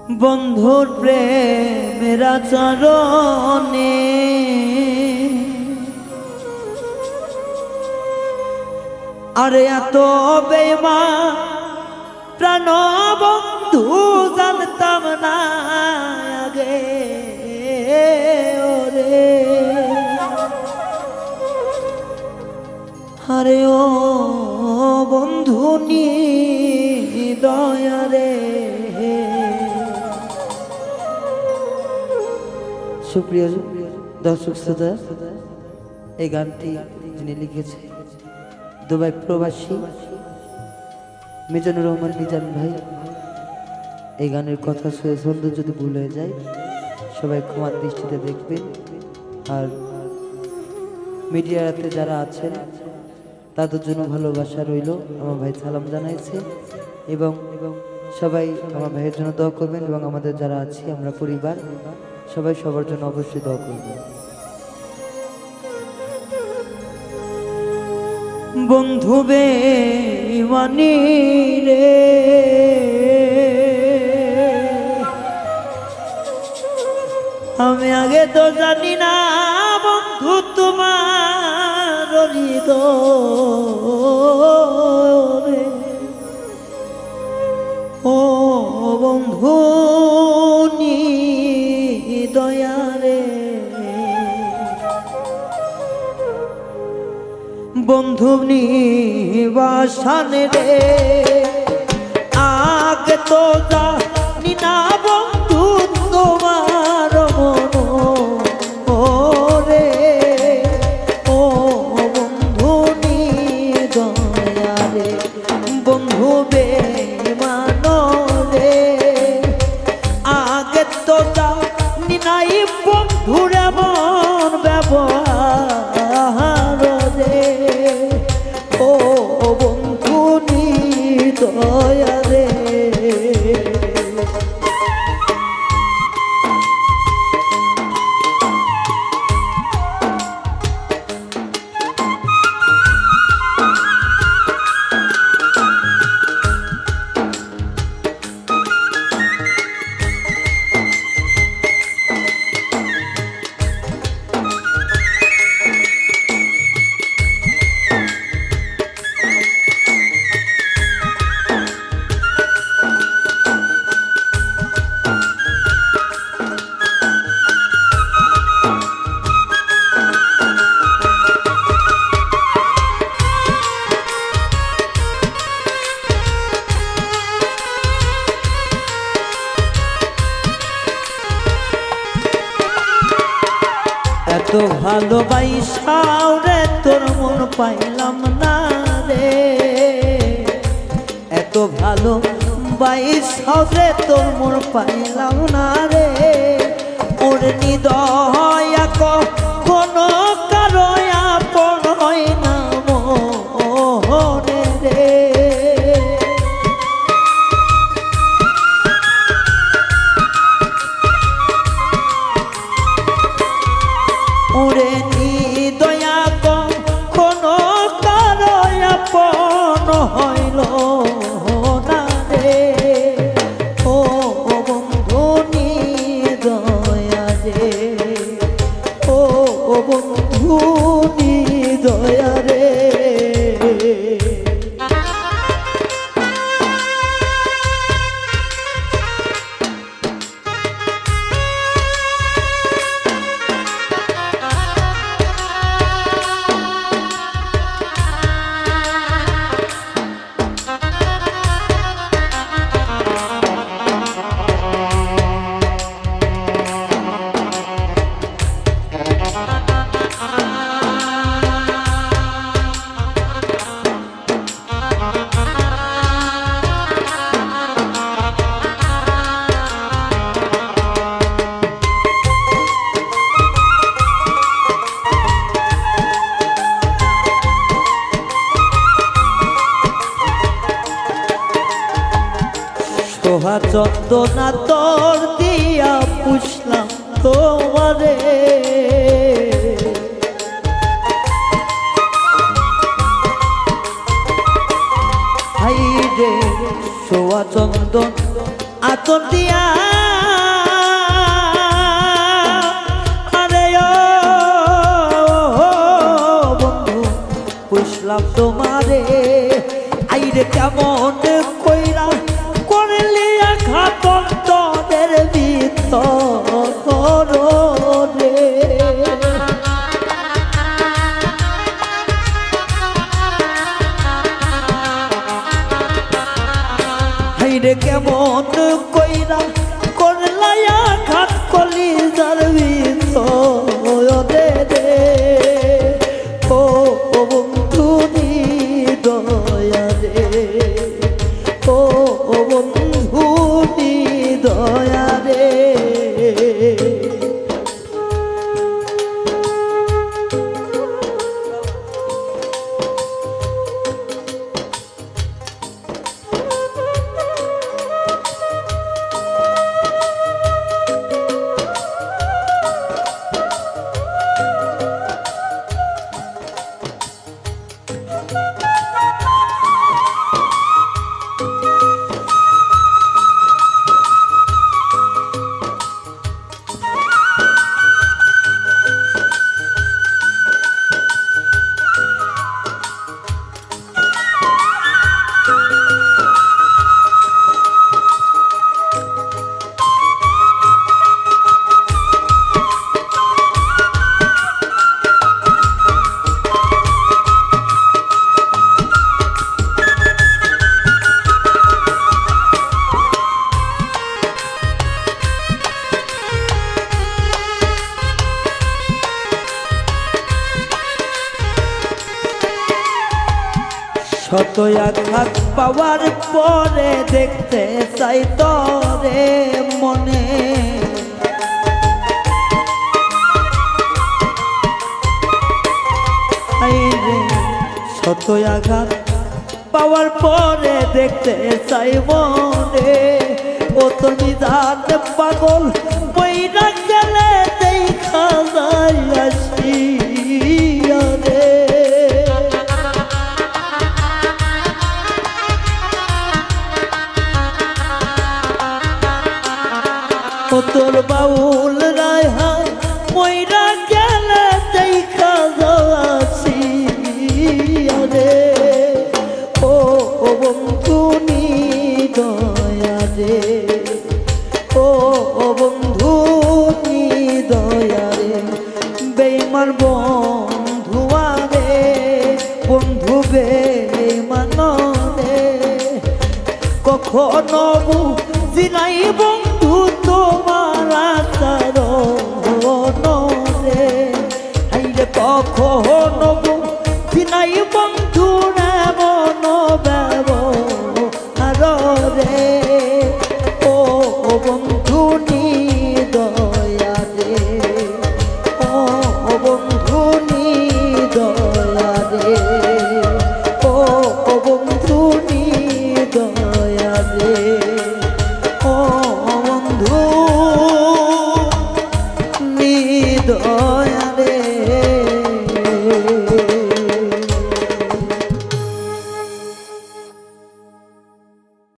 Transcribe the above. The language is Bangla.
বন্ধুর প্রেমের চরণে আরে এত বেঈমান প্রাণ বন্ধু জানতাম না আগে ওরে আরে ও বন্ধু নি দয়ারে। সুপ্রিয় দর্শক শ্রোতা, এই গানটি যিনি লিখেছে দুবাই প্রবাসী মিজানুর রহমান মিজান ভাই। এই গানের কথা সুন্দর যদি ভুল হয়ে যায় সবাই ক্ষমার দৃষ্টিতে দেখবেন। আর মিডিয়াতে যারা আছেন তাদের জন্য ভালোবাসা রইল, আমার ভাই সালাম জানাইছে এবং সবাই আমার ভাইয়ের জন্য দোয়া করবেন এবং আমাদের যারা আছি আমরা পরিবার সবাই সবার জন্য অবশ্যই দোয়া করবেন। বন্ধু বেঈমানি রে আমি আগে তো জানি না বন্ধু তোমার হৃদয় ও বন্ধু নি দয়ারে। বন্ধু নিবাসানে রে আগে তো জানি না বন্ধু তোমার মন রে ও বন্ধু নি দয়ারে। বন্ধু বেঈমান রে আগে তো জানি নাই বন্ধুর এমন ব্যবহার রে ও বন্ধু নি দয়ারে। এত ভালোবাসাও রে তোর মন পাইলাম না রে এত ভালোবাসাও রে তোর মন পাইলাম না রে ওর নিদয়া কোনো কারো আপন হয় না মনে রে ওরে নিদয়া কোনো কারো আপন হইল না রে ও বন্ধু নিদয়া রে ও বন্ধু নিদয়া রে। সোহা চন্দনা তোর দিয়া পুষলাম তোমারে হাই রে সোহা চন্দন আতর দিয়া সালাম তোমারে। আইরে কেমন কইরা করলি আঘাত অন্তরের ভিতর রে। আইরে কেমন কইরা করলাই আঘাত কলিজার ভিতরে রে। ও বন্ধু দয়া রে, ও বন্ধু দয়া রে। শত আঘাত পাওয়ার পরে দেখতে চাই তরে মনে। শত আঘাত পাওয়ার পরে দেখতে চাই মনে। ও তো নিজান পাগল বইরা গেলে দেখা যায় আসিয়া রে। তোর বাউল